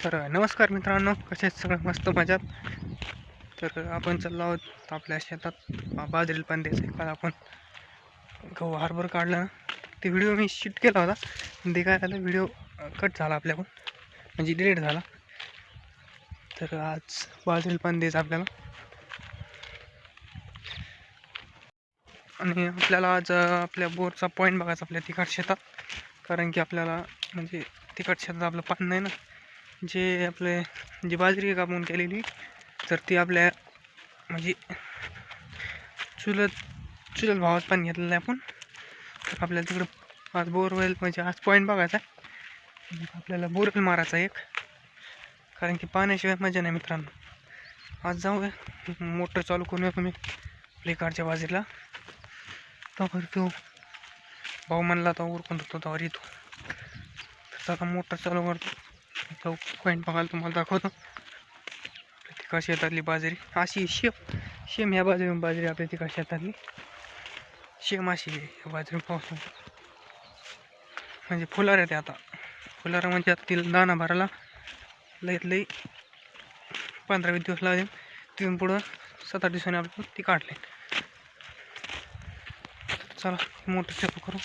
तर नमस्कार मित्रांनो, कसे आहेत सगळं मस्त मजात. तर आपण चाललो आहोत आपल्या शेतात बाजरीला पण द्यायचं. काल आपण गहू हार्बर काढला ना, ते व्हिडिओ मी शूट केला होता. ते काय झालं, व्हिडिओ कट झाला आपल्याकडून, म्हणजे डिलीट झाला. तर आज बाजरीला पण द्यायचं आपल्याला. आणि आपल्याला आज आपल्या बोरचा पॉईंट बघायचा आपल्या तिकट शेतात. कारण की आपल्याला म्हणजे तिकट शेतात आपलं पाणी नाही ना. जे आपले जी बाजरी कापून केलेली, तर ती आपल्या म्हणजे चुलत भावात पण घेतलेलं आहे आपण. तर आपल्याला तिकडं आज बोरवेल म्हणजे आज पॉईंट बघायचा आहे. आपल्याला बोरवेल मारायचा एक, कारण की पाण्याशिवाय मजा नाही मित्रांनो. आज जाऊया, मोटर चालू करून येतो मी फ्लिपकार्टच्या बाजूला. तर तो भाऊ म्हणला तर उरकून होतो त्यावर येतो. तर आता मोटर चालू करतो, पॉईंट बघायला तुम्हाला दाखवतो. तिकडच्या शेतातली बाजरी अशी शेम ह्या बाजरी आपल्या तिकडच्या शेतातली शेम अशी आहे बाजरी. पाऊस म्हणजे फुलार येते. आता फुलार म्हणजे आता तिला दाणा भरायला लई 15-20 दिवस लागेल. तिथून पुढं 7-8 दिवसांनी आपण ती काढले. चला मोटर चालू करू.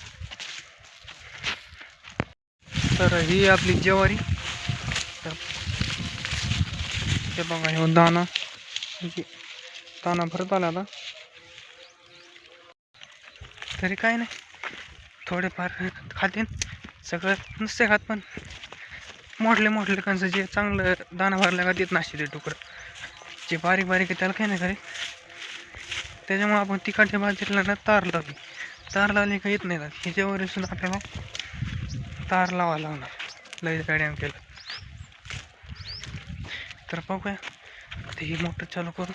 तर ही आपली ज्वारी. तर हे बघा, हे दाणा म्हणजे दाणा भरत आला आता. तरी काय नाही, थोडेफार खाते, सगळं नुसते खात. पण मोठले कंस जे चांगलं दाणा भरल्या का देत नसते ते तुकडं, जे बारीक आहे त्याला काही नाही करे. त्याच्यामुळे आपण तिकडच्या बाजरीला ना तार लावली का येत नाही. ह्याच्यावर सुद्धा आपल्याला तार लावायला लागणार, लई गाड्यानं केलं. तर बघूया आता ही मोटर चालू करू.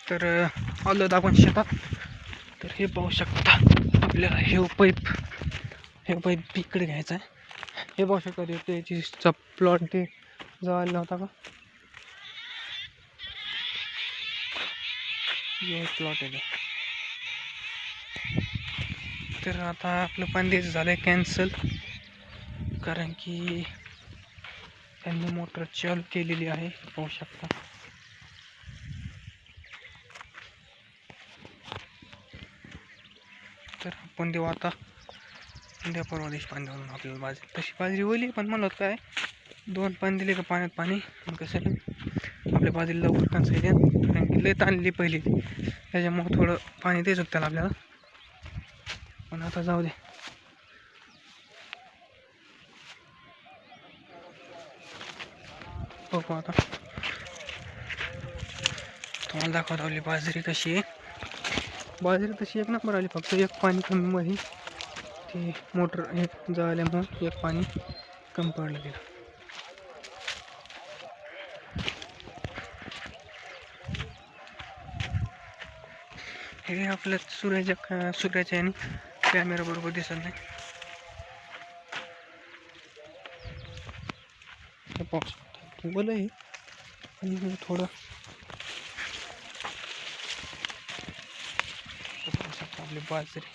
तर आलो आपण शेतात. तर हे पाहू शकता आपल्याला हे पाईप इकडे घ्यायचा आहे. हे पाहू शकता त्याची प्लॉट ते जवळ होता का, हे प्लॉट आहे. तर आता आपलं पण द्यायचं झालं आहे कॅन्सल, कारण की त्यांनी मोटर चालू केलेली आहे. पाहू शकता. तर आपण देऊ आता उद्या परवा दिवशी पाणी देऊन आपल्याला बाजरी. तशी बाजरी ओली, पण म्हणत काय 2 पाणी दिले का पाण्यात पाणी मग कसं आपल्या बाजरीला लवकर कंस येते. कारण की लय ताणली पहिली, त्याच्यामुळं थोडं पाणी द्यायचं त्याला आपल्याला. पण आता जाऊ दे. बघू आता तुम्हाला दाखवतो आपली बाजरी कशी आहे. बाजरी तशी एक नंबर आली, फक्त एक पाणी कमी मध्ये ते मोटर हे जळाल्यामुळं एक पाणी कमी पडलं गेलं. हे आपल्या सूर्याच्या आणि कॅमेरा बरोबर दिसत नाही. हे पाहू शकता बोल आहे आणि थोडं पाहू शकता आपली बाजरी.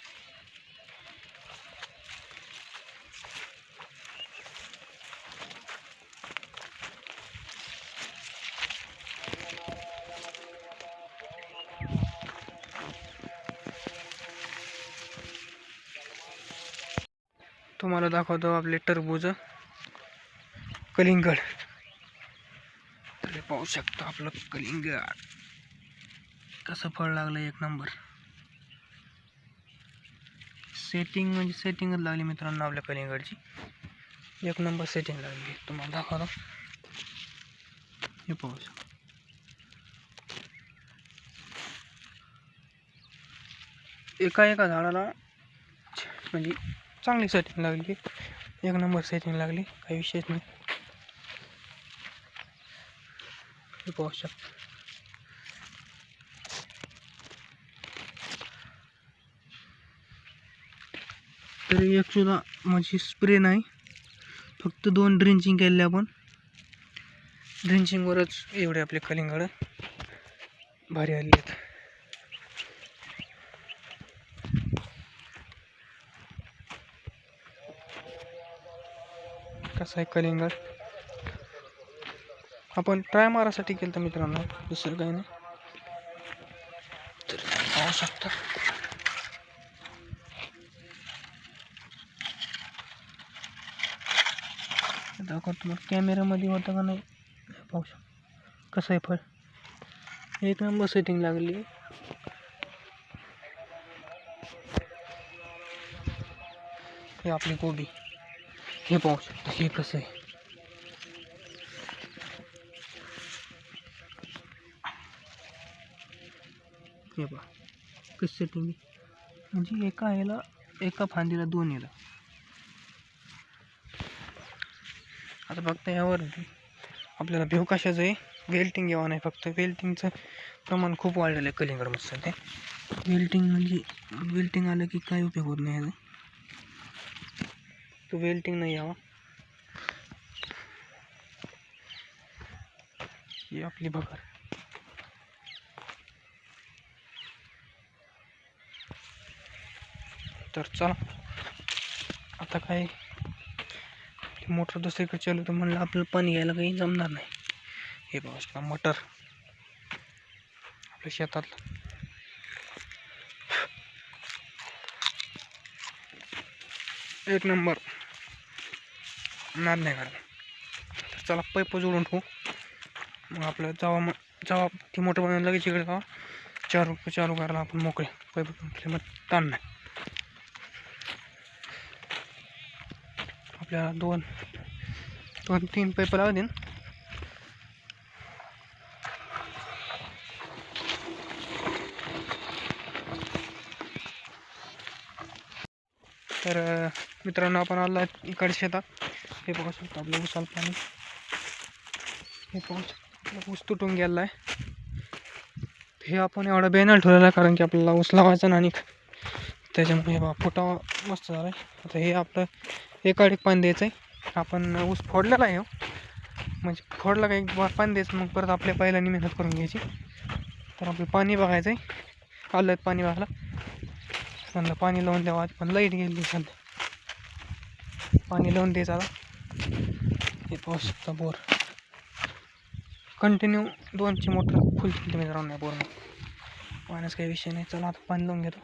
तुम्हाला दाखवतो आपले टरबूज कलिंगड. तर पाहू शकता आपलं कलिंगड कसं फळ लागलं, एक नंबर. सेटिंग म्हणजे सेटिंगच लागली मित्रांनो आपल्या कलिंगडची, एक नंबर सेटिंग लागली. तुम्हाला दाखवतो, हे पाहू शकता. एका झाडाला म्हणजे चांगली सेटिंग लागली, एक नंबर सेटिंग लागली, काही विषयच नाही. हे पाहू शकता. तरी एक सुद्धा म्हणजे स्प्रे नाही, फक्त 2 ड्रिंचिंग केले आपण. ड्रिंचिंगवरच एवढे आपले कलिंगड भारी आले आहेत. कसं आहे कलिंगड आपण ट्राय मारासाठी केलं तर मित्रांनो, दुसरं काही नाही. तर पाहू शकता दाखवतो मग कॅमेऱ्यामध्ये होतं का नाही. पाहू शकता कसं आहे फळ, एक नंबर सेटिंग लागली. हे आपली कोबी, हे पाहू शकता हे कसं आहे. हे पहा कसं सेटिंग आहे, म्हणजे एका फांदीला 2 येलं. आता फक्त यावर आपल्याला भेव कशाचं आहे, वेल्टिंग यावं नाही. फक्त वेल्टिंगचं प्रमाण खूप वाढलेलं आहे कलिंगडमध्ये सध्या. वेल्टिंग आलं की काही उपयोग होत नाही. तो वेल्टिंग नाही यावा. ही आपली बघा. तर चला आता काय मोटर दुसरीकडे चालू, तर म्हणलं आपल्याला पाणी घ्यायला काही जमणार नाही. हे बघा शकता मटर आपल्या शेतातलं. एक नंबर, नाद नाही काढला. तर चला पाईप जोडून ठेवू. मग आपलं जेव्हा ती मोटर बनवून लगेच इकडे जावा चालू करायला आपण मोकळे. पाईप मग ताण नाही. आपल्याला 2-3 पाईप लावू देईन. तर मित्रांनो आपण आला इकडे शेतात. हे पाहू शकतो आपलं ऊसाला पाणी. हे पाहू शकतो ऊस तुटून गेला आहे. हे आपण एवढा बॅनर ठेवलेला आहे कारण की आपल्याला ऊस लावायचा नाही. त्याच्यामुळे हे बघा फुटावा मस्त झाला आहे. आता हे आपलं एकाड पाणी द्यायचं आहे. आपण ऊस फोडलेला आहे, म्हणजे फोडला का एक पाणी द्यायचं, मग परत आपल्या पहिल्यानी मेहनत करून घ्यायची. तर आपलं पाणी बघायचं आहे, आलं पाणी बघायला म्हणलं पाणी लावून द्यावं. पण लाईट गेली सध्या, पाणी लावून द्यायचं. आता हे पाहू शकता बोर कंटिन्यू 2ची मोटर फुल केली मित्रांनो. बोरने पाण्याचा काही विषय नाही. चला आता पाणी लावून घेतो.